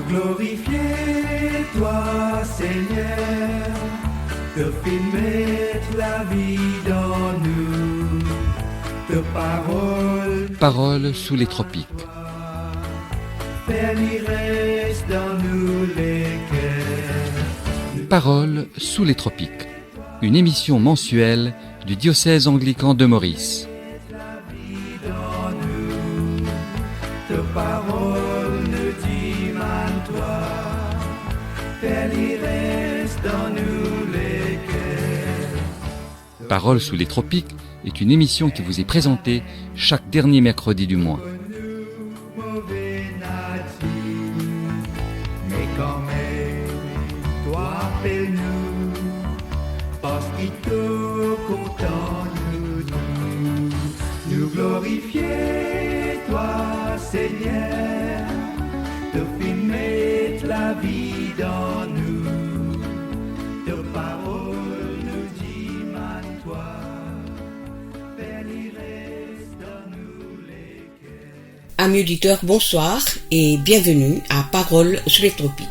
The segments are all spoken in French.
glorifier toi, Seigneur, te fais mettre la vie dans nous, te Paroles sous les tropiques. Faire l'ivresse dans nous les cœurs. Paroles sous les tropiques. Une émission mensuelle du diocèse anglican de Maurice. Te parole ne dit toi, faire l'ivresse dans nous les cœurs. Paroles sous les tropiques est une émission qui vous est présentée chaque dernier mercredi du mois. Mais quand même, toi appelle-nous, parce qu'il te content nous glorifier, toi Seigneur, te fais mettre la vie dans nous, te parole nous dit toi, faire l'ivresse dans nous les cœurs. Amis auditeurs, bonsoir et bienvenue à Paroles sous les tropiques.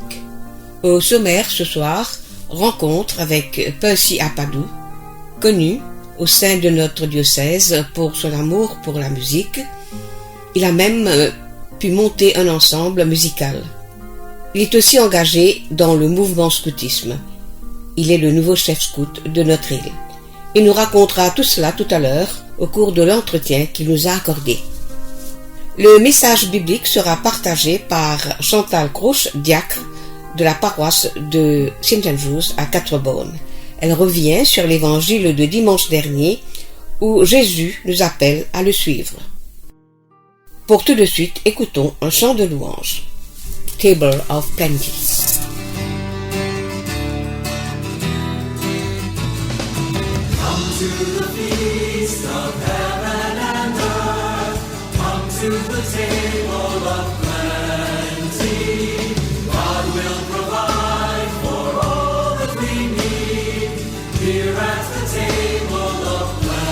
Au sommaire ce soir, rencontre avec Percy Apadou, connu au sein de notre diocèse pour son amour pour la musique. Il a même pu monter un ensemble musical. Il est aussi engagé dans le mouvement scoutisme. Il est le nouveau chef scout de notre île. Il nous racontera tout cela tout à l'heure au cours de l'entretien qu'il nous a accordé. Le message biblique sera partagé par Chantal Crouch, diacre de la paroisse de St. Andrews à Quatre-Bornes. Elle revient sur l'évangile de dimanche dernier où Jésus nous appelle à le suivre. Pour tout de suite, écoutons un chant de louange. Table of Plenty. Come to the feast of heaven and earth. Come to the table of plenty. God will provide for all that we need here at the table of plenty.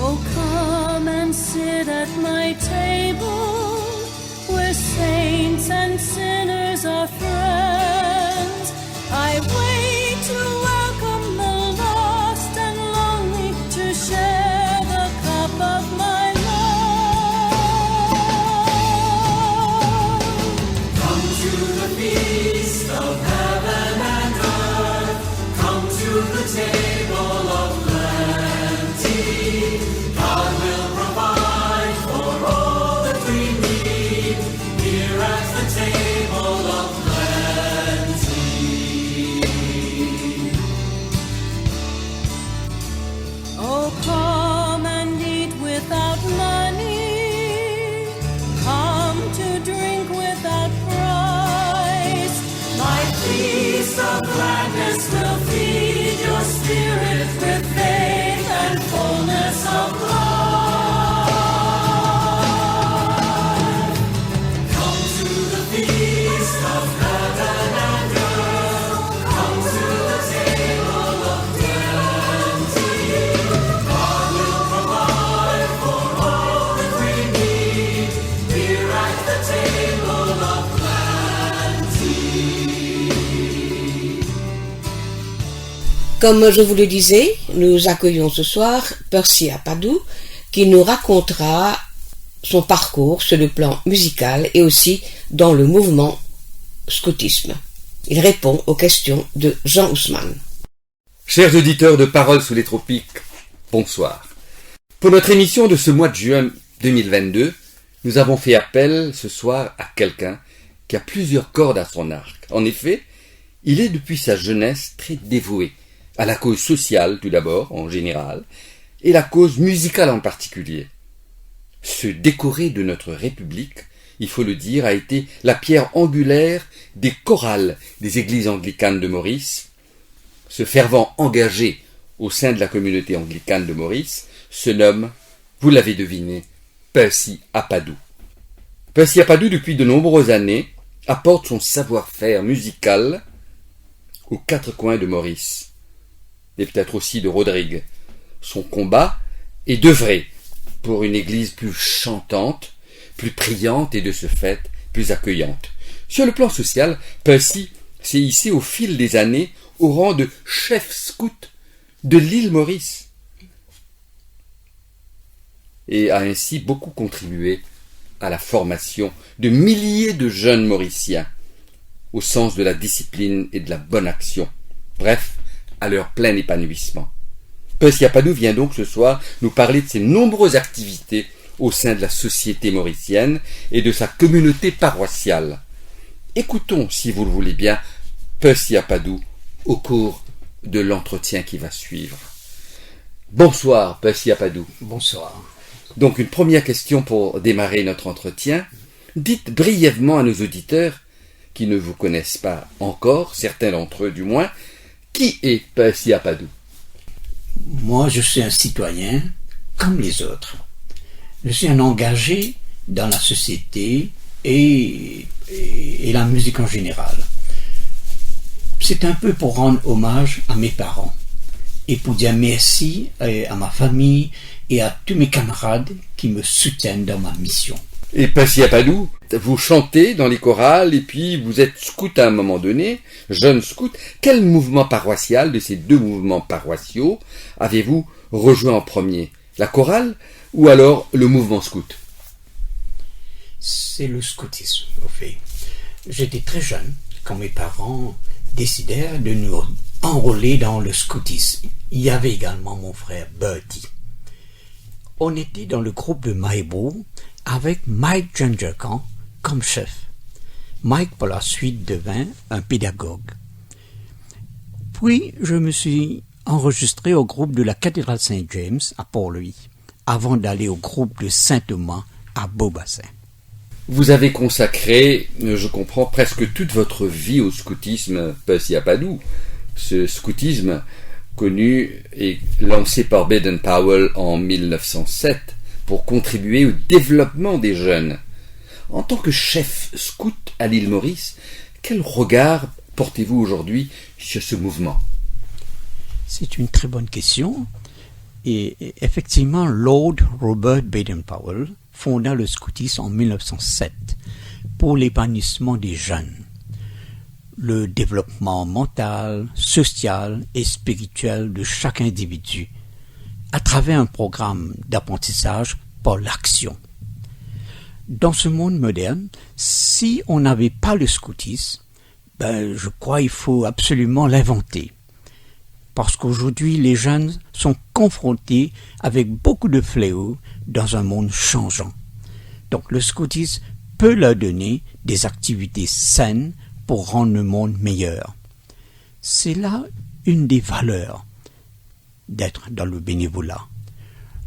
Oh, come and sit at my table, where saints and sinners are friends. I wait to welcome the lost and lonely, to share the cup of my love. Come to the feast of heaven and earth. Come to the table of plenty. God will provide for all that we need here at the table of plenty. Oh, come and eat without money. Come to drink without price. My feast of gladness will feed your spirit with faith and fullness of life. Come to the feast of heaven and earth. Come to the table of plenty. God will provide for all that we need here at the table of plenty. Comme je vous le disais, nous accueillons ce soir Percy Apadou qui nous racontera son parcours sur le plan musical et aussi dans le mouvement scoutisme. Il répond aux questions de Jean Ousmane. Chers auditeurs de Paroles sous les tropiques, bonsoir. Pour notre émission de ce mois de juin 2022, nous avons fait appel ce soir à quelqu'un qui a plusieurs cordes à son arc. En effet, il est depuis sa jeunesse très dévoué à la cause sociale tout d'abord, en général, et la cause musicale en particulier. Ce décoré de notre République, il faut le dire, a été la pierre angulaire des chorales des églises anglicanes de Maurice. Ce fervent engagé au sein de la communauté anglicane de Maurice se nomme, vous l'avez deviné, Percy Apadou. Percy Apadou, depuis de nombreuses années, apporte son savoir-faire musical aux quatre coins de Maurice, et peut-être aussi de Rodrigue. Son combat est d'œuvrer pour une église plus chantante, plus priante et de ce fait plus accueillante. Sur le plan social, Percy s'est hissé au fil des années au rang de chef scout de l'île Maurice et a ainsi beaucoup contribué à la formation de milliers de jeunes Mauriciens au sens de la discipline et de la bonne action, bref, à leur plein épanouissement. Percy Apadou vient donc ce soir nous parler de ses nombreuses activités au sein de la société mauricienne et de sa communauté paroissiale. Écoutons, si vous le voulez bien, Percy Apadou au cours de l'entretien qui va suivre. Bonsoir, Percy Apadou. Bonsoir. Donc une première question pour démarrer notre entretien. Dites brièvement à nos auditeurs, qui ne vous connaissent pas encore, certains d'entre eux du moins, qui est Percy Apadou? Moi, je suis un citoyen comme les autres. Je suis un engagé dans la société et la musique en général. C'est un peu pour rendre hommage à mes parents et pour dire merci à ma famille et à tous mes camarades qui me soutiennent dans ma mission. Et Percy Apadou, vous chantez dans les chorales et puis vous êtes scout à un moment donné, jeune scout. Quel mouvement paroissial de ces deux mouvements paroissiaux avez-vous rejoint en premier? La chorale ou alors le mouvement scout? C'est le scoutisme, au fait. J'étais très jeune quand mes parents décidèrent de nous enrôler dans le scoutisme. Il y avait également mon frère Bertie. On était dans le groupe de Maïbo avec Mike Djangerkan comme chef. Mike, par la suite, devint un pédagogue. Puis, je me suis enregistré au groupe de la cathédrale Saint-James à Port-Louis, avant d'aller au groupe de Saint-Thomas à Beaubassin. Vous avez consacré, je comprends, presque toute votre vie au scoutisme, Percy Apadou. Ce scoutisme connu et lancé par Baden-Powell en 1907 pour contribuer au développement des jeunes. En tant que chef scout à l'île Maurice, quel regard portez-vous aujourd'hui sur ce mouvement? C'est une très bonne question. Et effectivement, Lord Robert Baden-Powell fonda le scoutisme en 1907 pour l'épanouissement des jeunes, le développement mental, social et spirituel de chaque individu à travers un programme d'apprentissage par l'action. Dans ce monde moderne, si on n'avait pas le scoutisme, je crois qu'il faut absolument l'inventer. Parce qu'aujourd'hui, les jeunes sont confrontés avec beaucoup de fléaux dans un monde changeant. Donc le scoutisme peut leur donner des activités saines pour rendre le monde meilleur. C'est là une des valeurs d'être dans le bénévolat.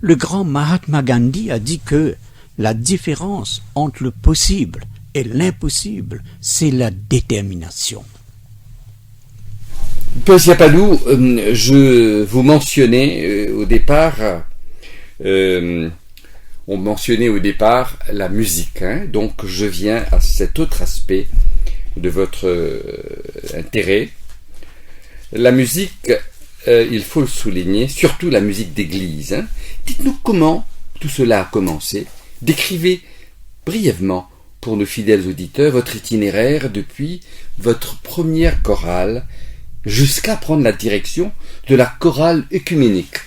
Le grand Mahatma Gandhi a dit que la différence entre le possible et l'impossible, c'est la détermination. Percy Apadou, je vous mentionnais au départ, on mentionnait au départ la musique, donc je viens à cet autre aspect de votre intérêt. La musique, il faut le souligner, surtout la musique d'église. Dites-nous comment tout cela a commencé. Décrivez brièvement pour nos fidèles auditeurs votre itinéraire depuis votre première chorale jusqu'à prendre la direction de la chorale œcuménique.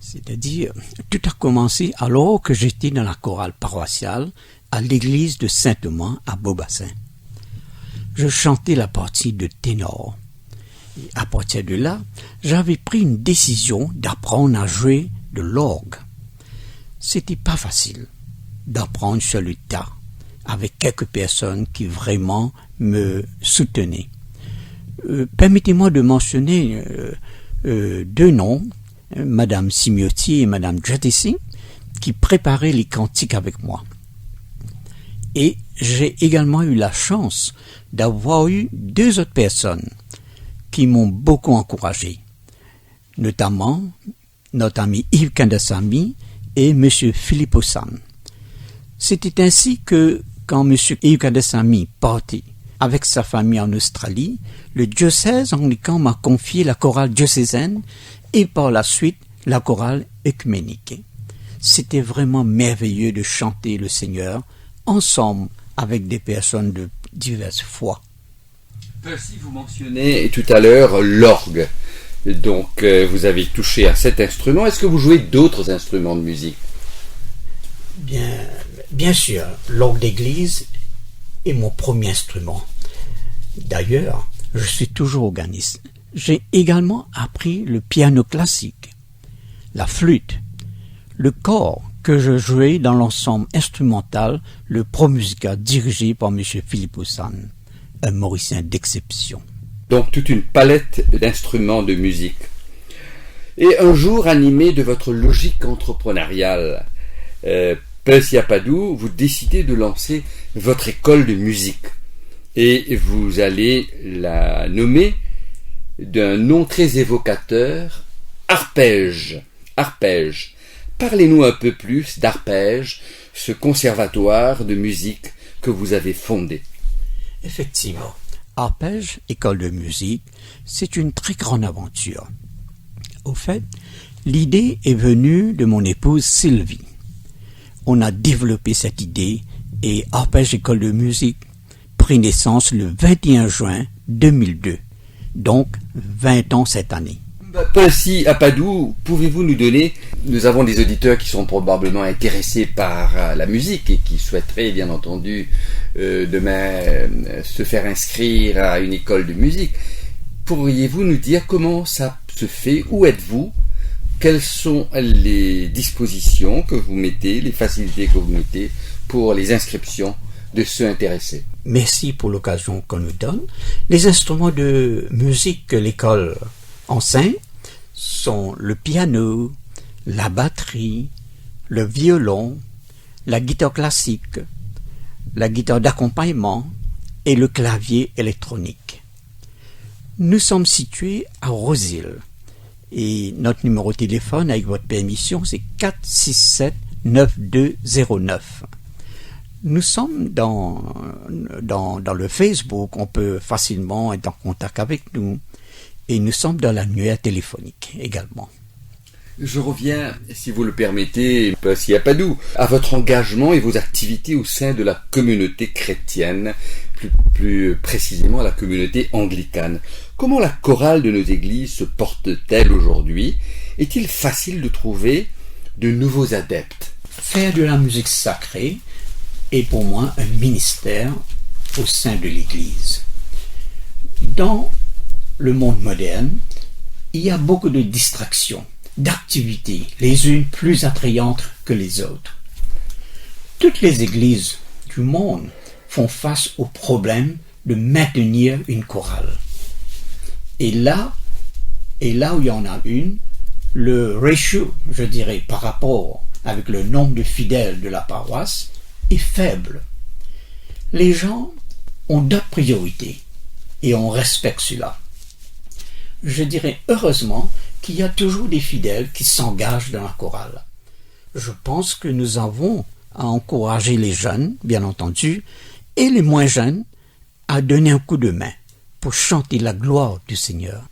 C'est-à-dire, tout a commencé alors que j'étais dans la chorale paroissiale à l'église de Saint-Thomas à Beaubassin. Je chantais la partie de ténor. Et à partir de là, j'avais pris une décision d'apprendre à jouer de l'orgue. C'était pas facile d'apprendre sur le tas avec quelques personnes qui vraiment me soutenaient. Permettez-moi de mentionner deux noms, Madame Simiotti et Madame Jadessi, qui préparaient les cantiques avec moi. Et j'ai également eu la chance d'avoir eu deux autres personnes qui m'ont beaucoup encouragé, notamment notre ami Yves Kandasamy et M. Philippe Ossan. C'était ainsi que, quand M. Yves Kandasamy partit avec sa famille en Australie, le diocèse anglican m'a confié la chorale diocésaine et par la suite la chorale œcuménique. c'était vraiment merveilleux de chanter le Seigneur ensemble avec des personnes de diverses foi. Si vous mentionnez tout à l'heure l'orgue, donc vous avez touché à cet instrument. Est-ce que vous jouez d'autres instruments de musique? Bien sûr, l'orgue d'église est mon premier instrument. D'ailleurs, je suis toujours organiste. J'ai également appris le piano classique, la flûte, le cor que je jouais dans l'ensemble instrumental, le Promusica dirigé par M. Philippe Hossan, un Mauricien d'exception. Donc toute une palette d'instruments de musique. Et un jour, animé de votre logique entrepreneuriale, Percy Apadou, vous décidez de lancer votre école de musique. Et vous allez la nommer d'un nom très évocateur, Arpège. Arpège. Parlez-nous un peu plus d'Arpège, ce conservatoire de musique que vous avez fondé. Effectivement, Arpège, école de musique, c'est une très grande aventure. Au fait, l'idée est venue de mon épouse Sylvie. On a développé cette idée et Arpège, école de musique, prit naissance le 21 juin 2002, donc 20 ans cette année. Percy Apadou, pouvez-vous nous donner, nous avons des auditeurs qui sont probablement intéressés par la musique et qui souhaiteraient bien entendu demain se faire inscrire à une école de musique. Pourriez-vous nous dire comment ça se fait? Où êtes-vous? Quelles sont les dispositions que vous mettez, les facilités que vous mettez pour les inscriptions de ceux intéressés? Merci pour l'occasion qu'on nous donne. Les instruments de musique que l'école enseigne sont le piano, la batterie, le violon, la guitare classique, la guitare d'accompagnement et le clavier électronique. Nous sommes situés à Rosil et notre numéro de téléphone, avec votre permission, c'est 467-9209. Nous sommes dans le Facebook, on peut facilement être en contact avec nous. Et nous sommes dans l'annuaire téléphonique également. Je reviens, si vous le permettez, Percy Apadou, à votre engagement et vos activités au sein de la communauté chrétienne, plus précisément la communauté anglicane. Comment la chorale de nos églises se porte-t-elle aujourd'hui? Est-il facile de trouver de nouveaux adeptes? Faire de la musique sacrée est pour moi un ministère au sein de l'Église. Dans le monde moderne, il y a beaucoup de distractions, d'activités, les unes plus attrayantes que les autres. Toutes les églises du monde font face au problème de maintenir une chorale. Et là où il y en a une, le ratio, je dirais, par rapport avec le nombre de fidèles de la paroisse est faible. Les gens ont d'autres priorités et on respecte cela. Je dirais heureusement qu'il y a toujours des fidèles qui s'engagent dans la chorale. Je pense que nous avons à encourager les jeunes, bien entendu, et les moins jeunes à donner un coup de main pour chanter la gloire du Seigneur.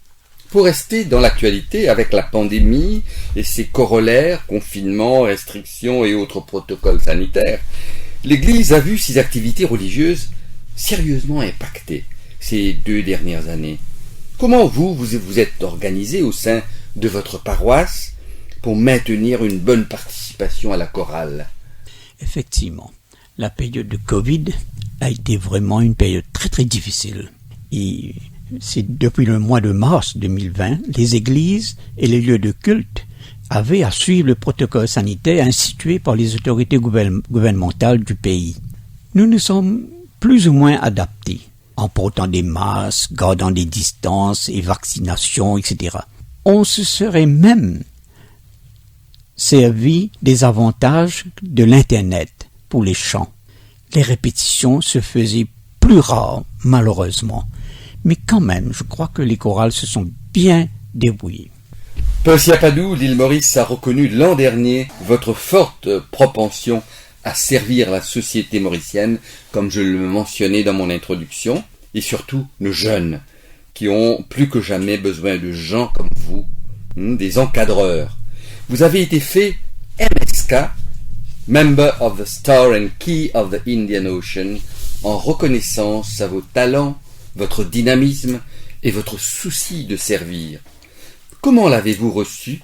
Pour rester dans l'actualité avec la pandémie et ses corollaires, confinement, restrictions et autres protocoles sanitaires, l'Église a vu ses activités religieuses sérieusement impactées ces 2 dernières années. Comment vous êtes organisé au sein de votre paroisse pour maintenir une bonne participation à la chorale? Effectivement, la période de Covid a été vraiment une période très très difficile. Et c'est depuis le mois de mars 2020, les églises et les lieux de culte avaient à suivre le protocole sanitaire institué par les autorités gouvernementales du pays. Nous nous sommes plus ou moins adaptés, en portant des masques, gardant des distances et vaccinations, etc. On se serait même servi des avantages de l'Internet pour les chants. Les répétitions se faisaient plus rares, malheureusement. Mais quand même, je crois que les chorales se sont bien débrouillées. Percy Apadou, l'île Maurice a reconnu l'an dernier votre forte propension à servir la société mauricienne, comme je le mentionnais dans mon introduction, et surtout nos jeunes, qui ont plus que jamais besoin de gens comme vous, des encadreurs. Vous avez été fait MSK MSK, Member of the Star and Key of the Indian Ocean, en reconnaissance à vos talents, votre dynamisme et votre souci de servir. Comment l'avez-vous reçu?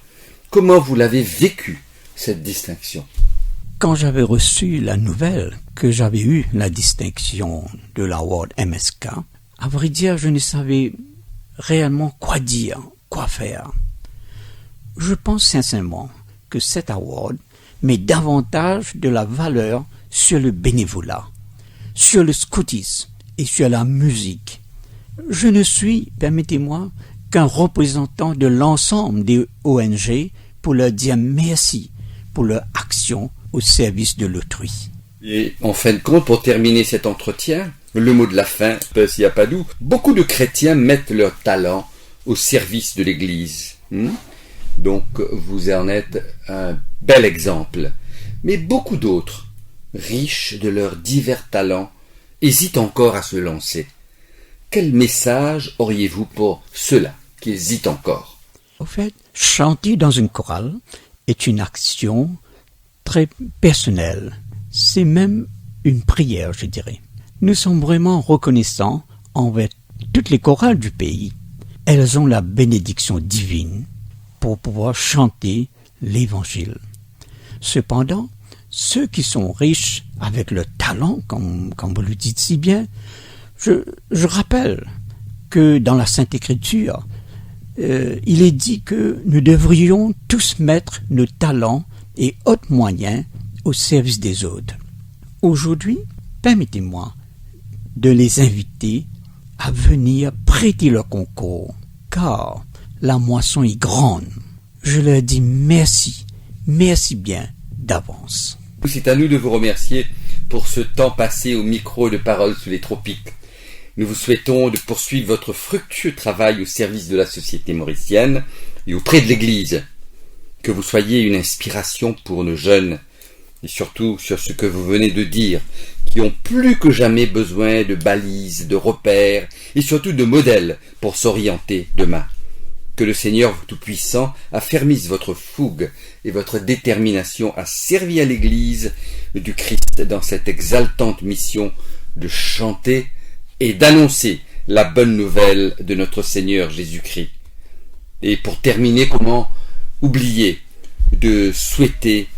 Comment vous l'avez vécu, cette distinction? Quand j'avais reçu la nouvelle que j'avais eu la distinction de l'award MSK, à vrai dire, je ne savais réellement quoi dire, quoi faire. Je pense sincèrement que cet award met davantage de la valeur sur le bénévolat, sur le scoutisme et sur la musique. Je ne suis, permettez-moi, qu'un représentant de l'ensemble des ONG pour leur dire merci pour leur action au service de l'autrui. Et en fin de compte, pour terminer cet entretien, le mot de la fin, Percy Apadou, beaucoup de chrétiens mettent leur talent au service de l'Église. Donc vous en êtes un bel exemple. Mais beaucoup d'autres, riches de leurs divers talents, hésitent encore à se lancer. Quel message auriez-vous pour ceux-là qui hésitent encore? Au fait, chanter dans une chorale est une action très personnelle. C'est même une prière, je dirais. Nous sommes vraiment reconnaissants envers toutes les chorales du pays. Elles ont la bénédiction divine pour pouvoir chanter l'Évangile. Cependant, ceux qui sont riches avec le talent, comme vous le dites si bien, je rappelle que dans la Sainte Écriture, il est dit que nous devrions tous mettre nos talents et autres moyens au service des autres. Aujourd'hui, permettez-moi de les inviter à venir prêter leur concours, car la moisson est grande. Je leur dis merci bien d'avance. C'est à nous de vous remercier pour ce temps passé au micro de Paroles sous les tropiques. Nous vous souhaitons de poursuivre votre fructueux travail au service de la société mauricienne et auprès de l'Église. Que vous soyez une inspiration pour nos jeunes, et surtout sur ce que vous venez de dire, qui ont plus que jamais besoin de balises, de repères, et surtout de modèles pour s'orienter demain. Que le Seigneur Tout-Puissant affermisse votre fougue et votre détermination à servir l'Église du Christ dans cette exaltante mission de chanter et d'annoncer la bonne nouvelle de notre Seigneur Jésus-Christ. Et pour terminer, comment oublier de souhaiter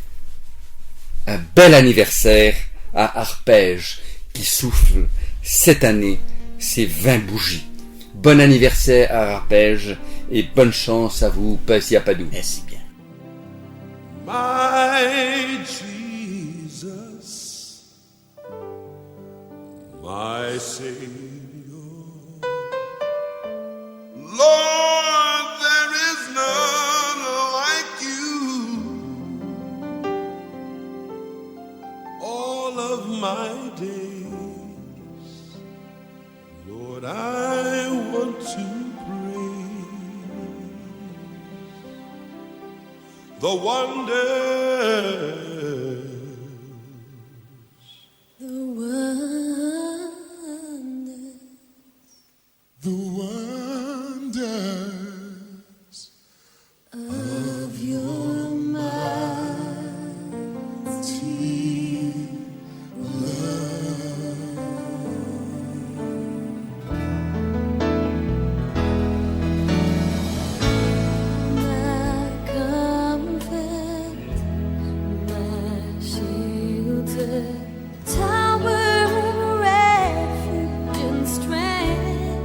un bel anniversaire à Arpège qui souffle cette année ses 20 bougies. Bon anniversaire à Arpège et bonne chance à vous, Percy Apadou. Merci bien. My Jesus, my Savior, Lord, there is none like you. All of my days, Lord, I want to the wonders, the wonders of your mighty love. My comfort, my shelter, tower of refuge and strength,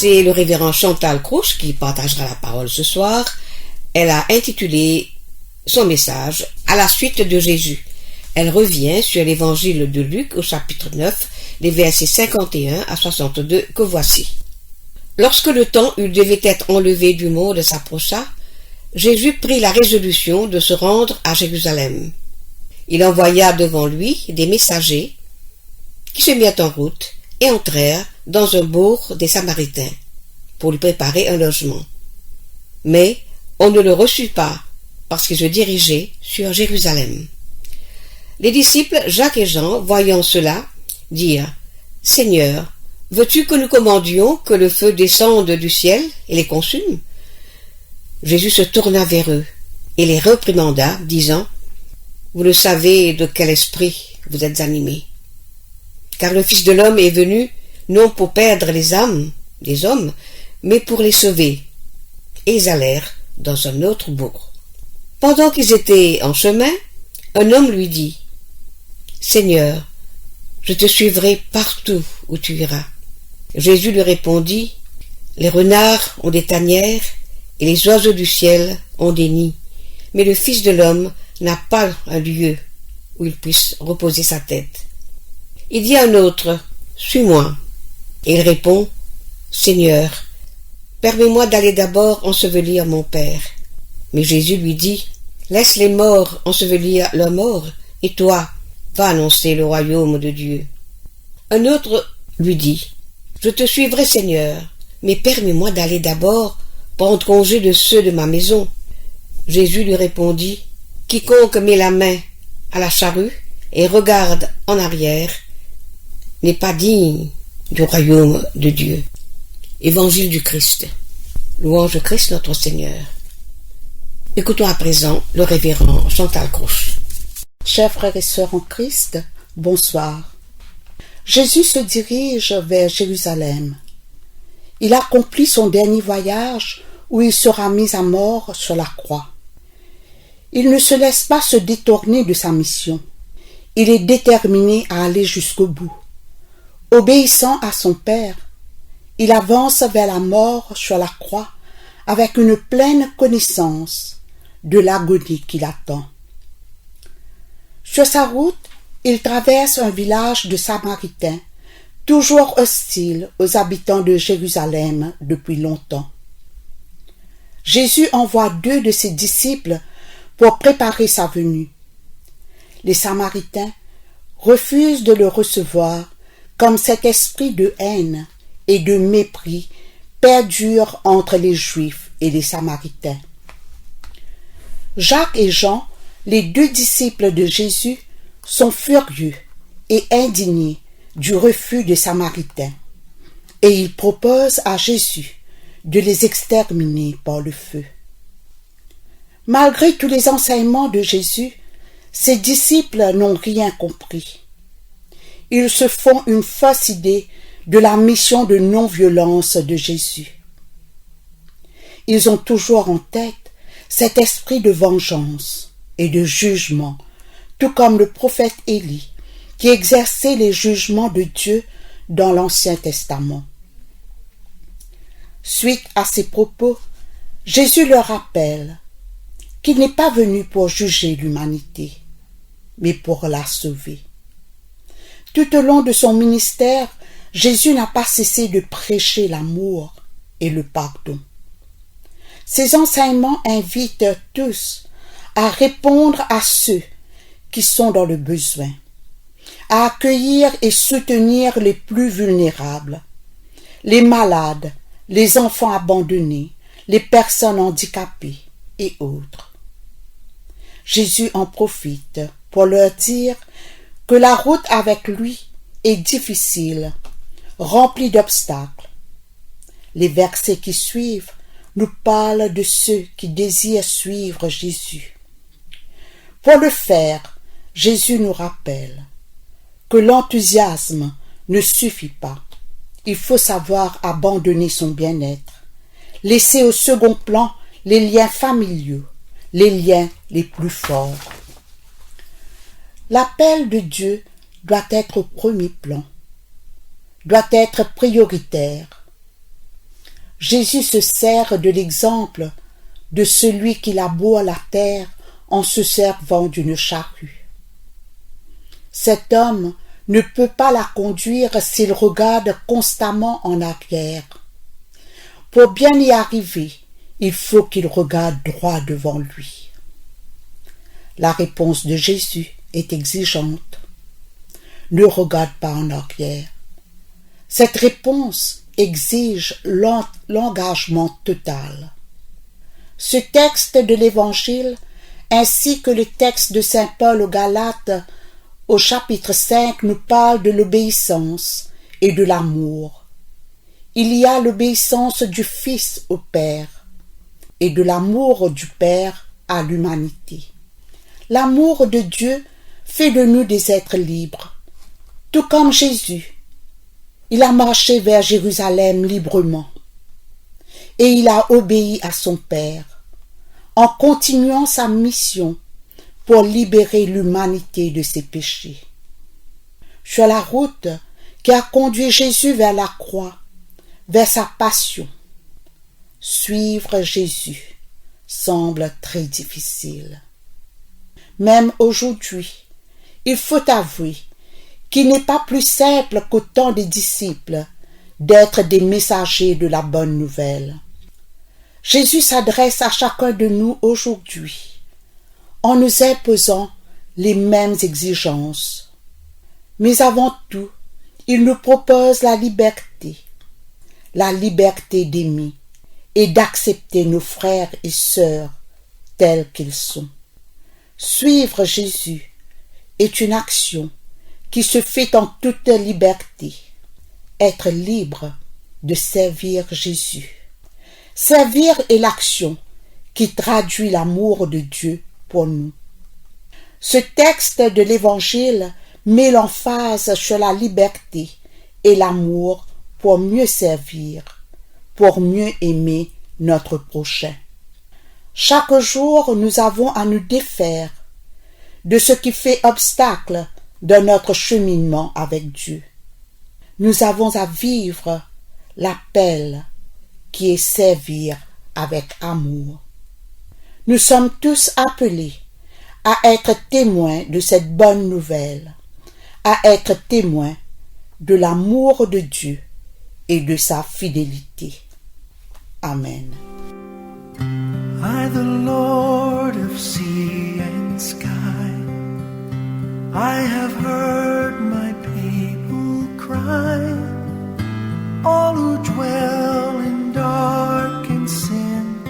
C'est le révérend Chantal Crouch qui partagera la parole ce soir. Elle a intitulé son message « À la suite de Jésus ». Elle revient sur l'évangile de Luc au chapitre 9, les versets 51 à 62 que voici. Lorsque le temps où il devait être enlevé du monde s'approcha, Jésus prit la résolution de se rendre à Jérusalem. Il envoya devant lui des messagers qui se mirent en route et entrèrent dans un bourg des Samaritains pour lui préparer un logement. Mais on ne le reçut pas parce qu'il se dirigeait sur Jérusalem. Les disciples Jacques et Jean, voyant cela, dirent « Seigneur, veux-tu que nous commandions que le feu descende du ciel et les consume ?» Jésus se tourna vers eux et les réprimanda, disant « Vous ne savez de quel esprit vous êtes animés. Car le Fils de l'homme est venu non pour perdre les âmes des hommes, mais pour les sauver. » Et ils allèrent dans un autre bourg. Pendant qu'ils étaient en chemin, un homme lui dit « Seigneur, je te suivrai partout où tu iras. » Jésus lui répondit « Les renards ont des tanières et les oiseaux du ciel ont des nids, mais le Fils de l'homme n'a pas un lieu où il puisse reposer sa tête. » Il dit à un autre « Suis-moi. » Et il répond « Seigneur, permets-moi d'aller d'abord ensevelir mon Père. » Mais Jésus lui dit « Laisse les morts ensevelir leurs morts, et toi, va annoncer le royaume de Dieu. » Un autre lui dit « Je te suivrai, Seigneur, mais permets-moi d'aller d'abord prendre congé de ceux de ma maison. » Jésus lui répondit « Quiconque met la main à la charrue et regarde en arrière n'est pas digne du royaume de Dieu. » Évangile du Christ. Louange au Christ notre Seigneur. Écoutons à présent le révérend Chantal Crouch. Chers frères et sœurs en Christ, bonsoir. Jésus se dirige vers Jérusalem. Il accomplit son dernier voyage où il sera mis à mort sur la croix. Il ne se laisse pas se détourner de sa mission. Il est déterminé à aller jusqu'au bout. Obéissant à son Père, il avance vers la mort sur la croix avec une pleine connaissance de l'agonie qui l'attend. Sur sa route, il traverse un village de Samaritains, toujours hostile aux habitants de Jérusalem depuis longtemps. Jésus envoie 2 de ses disciples pour préparer sa venue. Les Samaritains refusent de le recevoir, comme cet esprit de haine et de mépris perdure entre les Juifs et les Samaritains. Jacques et Jean, les 2 disciples de Jésus, sont furieux et indignés du refus des Samaritains, et ils proposent à Jésus de les exterminer par le feu. Malgré tous les enseignements de Jésus, ses disciples n'ont rien compris. Ils se font une fausse idée de la mission de non-violence de Jésus. Ils ont toujours en tête cet esprit de vengeance et de jugement, tout comme le prophète Élie, qui exerçait les jugements de Dieu dans l'Ancien Testament. Suite à ces propos, Jésus leur rappelle qu'il n'est pas venu pour juger l'humanité, mais pour la sauver. Tout au long de son ministère, Jésus n'a pas cessé de prêcher l'amour et le pardon. Ses enseignements invitent tous à répondre à ceux qui sont dans le besoin, à accueillir et soutenir les plus vulnérables, les malades, les enfants abandonnés, les personnes handicapées et autres. Jésus en profite pour leur dire que la route avec lui est difficile, remplie d'obstacles. Les versets qui suivent nous parlent de ceux qui désirent suivre Jésus. Pour le faire, Jésus nous rappelle que l'enthousiasme ne suffit pas. Il faut savoir abandonner son bien-être, laisser au second plan les liens familiaux, les liens les plus forts. L'appel de Dieu doit être au premier plan, doit être prioritaire. Jésus se sert de l'exemple de celui qui laboure la terre en se servant d'une charrue. Cet homme ne peut pas la conduire s'il regarde constamment en arrière. Pour bien y arriver, il faut qu'il regarde droit devant lui. La réponse de Jésus est exigeante. Ne regarde pas en arrière. Cette réponse exige l'engagement total. Ce texte de l'Évangile, ainsi que le texte de saint Paul aux Galates, au chapitre 5, nous parle de l'obéissance et de l'amour. Il y a l'obéissance du Fils au Père et de l'amour du Père à l'humanité. L'amour de Dieu fait de nous des êtres libres. Tout comme Jésus, il a marché vers Jérusalem librement et il a obéi à son Père en continuant sa mission pour libérer l'humanité de ses péchés. Sur la route qui a conduit Jésus vers la croix, vers sa passion, suivre Jésus semble très difficile. Même aujourd'hui, il faut avouer qu'il n'est pas plus simple qu'au temps des disciples d'être des messagers de la bonne nouvelle. Jésus s'adresse à chacun de nous aujourd'hui en nous imposant les mêmes exigences. Mais avant tout, il nous propose la liberté d'aimer et d'accepter nos frères et sœurs tels qu'ils sont. Suivre Jésus est une action qui se fait en toute liberté. Être libre de servir Jésus. Servir est l'action qui traduit l'amour de Dieu pour nous. Ce texte de l'Évangile met l'emphase sur la liberté et l'amour pour mieux servir, pour mieux aimer notre prochain. Chaque jour, nous avons à nous défaire de ce qui fait obstacle dans notre cheminement avec Dieu. Nous avons à vivre l'appel qui est servir avec amour. Nous sommes tous appelés à être témoins de cette bonne nouvelle, à être témoins de l'amour de Dieu et de sa fidélité. Amen. I, the Lord of sea and sky, I have heard my people cry, all who dwell in dark and sin,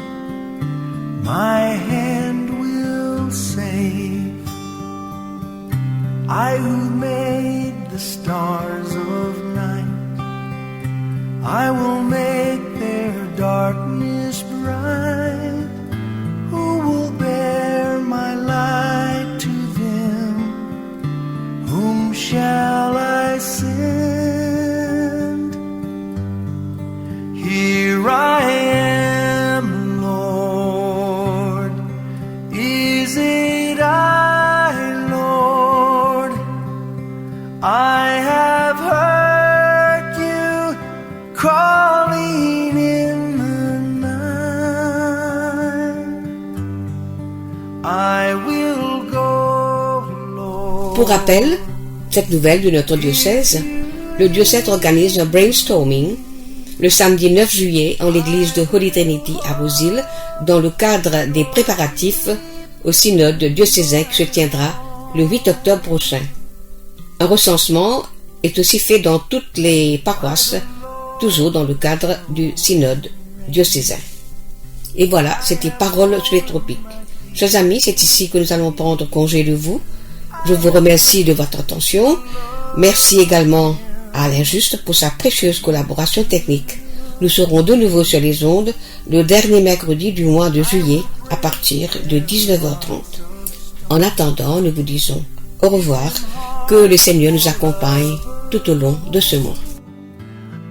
my hand will save. I who made the stars of night, I will make their darkness bright. Who will bear my light to them? Whom shall I send? Here I am, Lord. Is it I, Lord? I have heard you calling in the night. I will go, Lord. Pour rappel, cette nouvelle de notre diocèse, le diocèse organise un brainstorming le samedi 9 juillet en l'église de Holy Trinity à Beauzile dans le cadre des préparatifs au synode diocésain qui se tiendra le 8 octobre prochain. Un recensement est aussi fait dans toutes les paroisses, toujours dans le cadre du synode diocésain. Et voilà, c'était Paroles sur les tropiques. Chers amis, c'est ici que nous allons prendre congé de vous. Je vous remercie de votre attention. Merci également à Alain Juste pour sa précieuse collaboration technique. Nous serons de nouveau sur les ondes le dernier mercredi du mois de juillet à partir de 19h30. En attendant, nous vous disons au revoir, que le Seigneur nous accompagne tout au long de ce mois.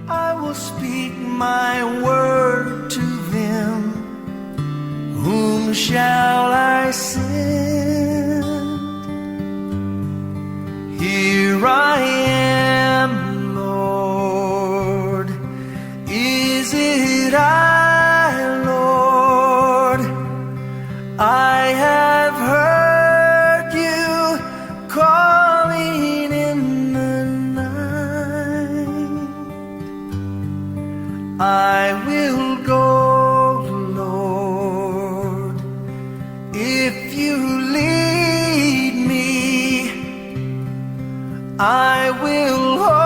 I will speak my word to them. Whom shall I send? Here I am, Lord. Is it should I, Lord? I have heard you calling in the night. I will go, Lord, if you lead me. I will